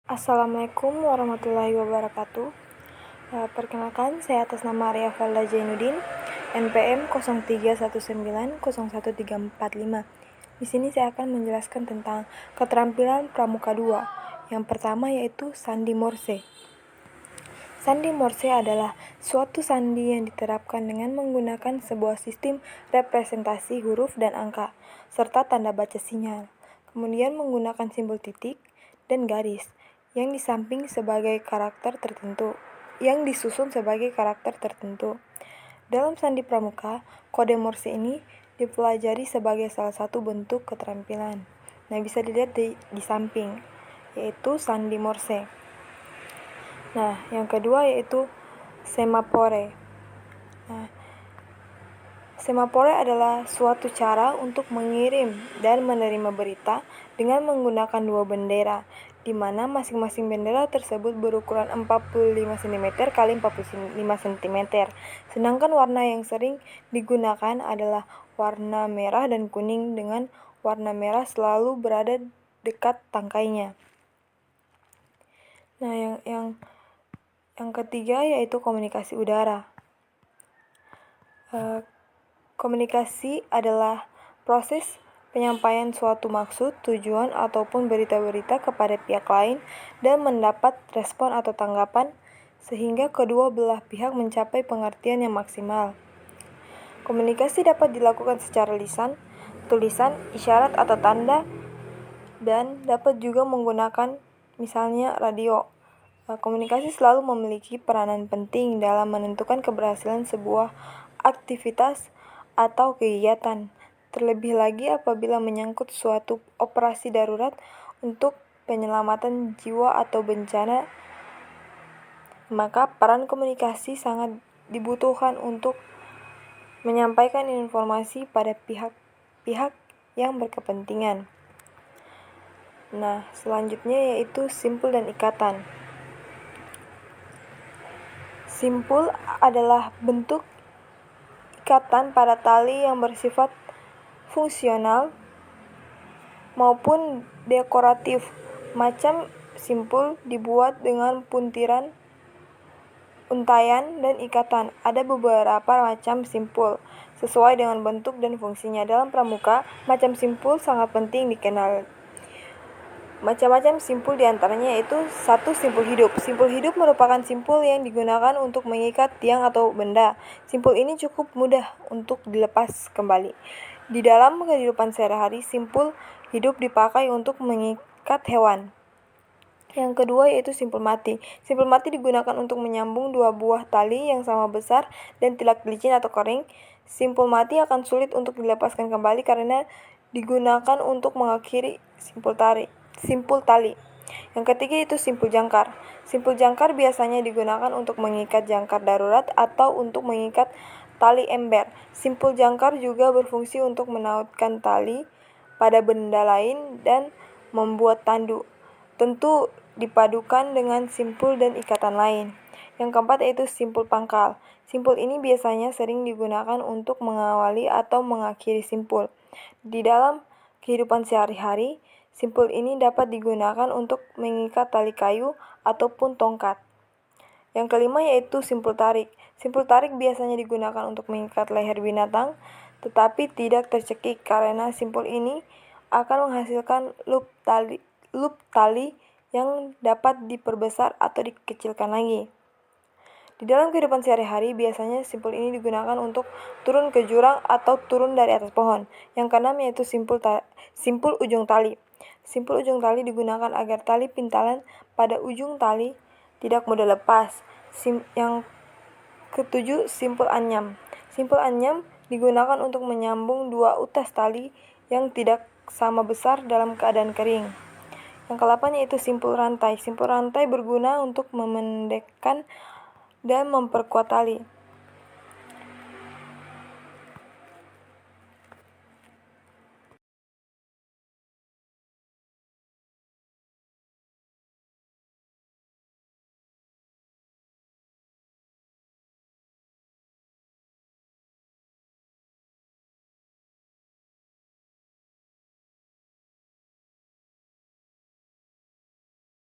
Assalamualaikum warahmatullahi wabarakatuh. Perkenalkan, saya atas nama Arya Falda Jainuddin, NPM 0319013445. Di sini saya akan menjelaskan tentang keterampilan Pramuka 2. Yang pertama yaitu sandi Morse. Sandi Morse adalah suatu sandi yang diterapkan dengan menggunakan sebuah sistem representasi huruf dan angka, serta tanda baca sinyal. Kemudian menggunakan simbol titik dan garis yang disamping sebagai karakter tertentu, yang disusun sebagai karakter tertentu. Dalam sandi pramuka, kode Morse ini dipelajari sebagai salah satu bentuk keterampilan. Nah, bisa dilihat di samping, yaitu sandi Morse. Nah, yang kedua yaitu semapore. Nah, semapore adalah suatu cara untuk mengirim dan menerima berita dengan menggunakan dua bendera, di mana masing-masing bendera tersebut berukuran 45 cm x 45 cm. Sedangkan warna yang sering digunakan adalah warna merah dan kuning, dengan warna merah selalu berada dekat tangkainya. Nah, yang ketiga yaitu komunikasi udara. Komunikasi adalah proses penyampaian suatu maksud, tujuan, ataupun berita-berita kepada pihak lain dan mendapat respon atau tanggapan sehingga kedua belah pihak mencapai pengertian yang maksimal. Komunikasi dapat dilakukan secara lisan, tulisan, isyarat atau tanda, dan dapat juga menggunakan misalnya radio. Komunikasi selalu memiliki peranan penting dalam menentukan keberhasilan sebuah aktivitas atau kegiatan, terlebih lagi apabila menyangkut suatu operasi darurat untuk penyelamatan jiwa atau bencana, maka peran komunikasi sangat dibutuhkan untuk menyampaikan informasi pada pihak-pihak yang berkepentingan. Nah, selanjutnya yaitu simpul dan ikatan. Simpul adalah bentuk ikatan pada tali yang bersifat fungsional maupun dekoratif. Macam simpul dibuat dengan puntiran, untaian, dan ikatan. Ada beberapa macam simpul sesuai dengan bentuk dan fungsinya. Dalam pramuka, macam simpul sangat penting dikenal. Macam-macam simpul diantaranya yaitu 1. Simpul hidup. Simpul hidup merupakan simpul yang digunakan untuk mengikat tiang atau benda. Simpul ini cukup mudah untuk dilepas kembali. Di dalam kehidupan sehari-hari, simpul hidup dipakai untuk mengikat hewan. Yang kedua yaitu simpul mati. Simpul mati digunakan untuk menyambung dua buah tali yang sama besar dan tidak licin atau kering. Simpul mati akan sulit untuk dilepaskan kembali karena digunakan untuk mengakhiri simpul tali. Yang ketiga itu simpul jangkar. Simpul jangkar biasanya digunakan untuk mengikat jangkar darurat atau untuk mengikat tali ember. Simpul jangkar juga berfungsi untuk menautkan tali pada benda lain dan membuat tandu. Tentu dipadukan dengan simpul dan ikatan lain. Yang keempat yaitu simpul pangkal. Simpul ini biasanya sering digunakan untuk mengawali atau mengakhiri simpul. Di dalam kehidupan sehari-hari, simpul ini dapat digunakan untuk mengikat tali kayu ataupun tongkat. Yang kelima yaitu simpul tarik. Simpul tarik biasanya digunakan untuk mengikat leher binatang, tetapi tidak tercekik karena simpul ini akan menghasilkan loop tali yang dapat diperbesar atau dikecilkan lagi. Di dalam kehidupan sehari-hari, biasanya simpul ini digunakan untuk turun ke jurang atau turun dari atas pohon. Yang keenam yaitu simpul ujung tali. Simpul ujung tali digunakan agar tali pintalan pada ujung tali tidak mudah lepas. Yang ketujuh, simpul anyam. Simpul anyam digunakan untuk menyambung dua utas tali yang tidak sama besar dalam keadaan kering. Yang ke-8 yaitu simpul rantai. Simpul rantai berguna untuk memendekkan dan memperkuat tali.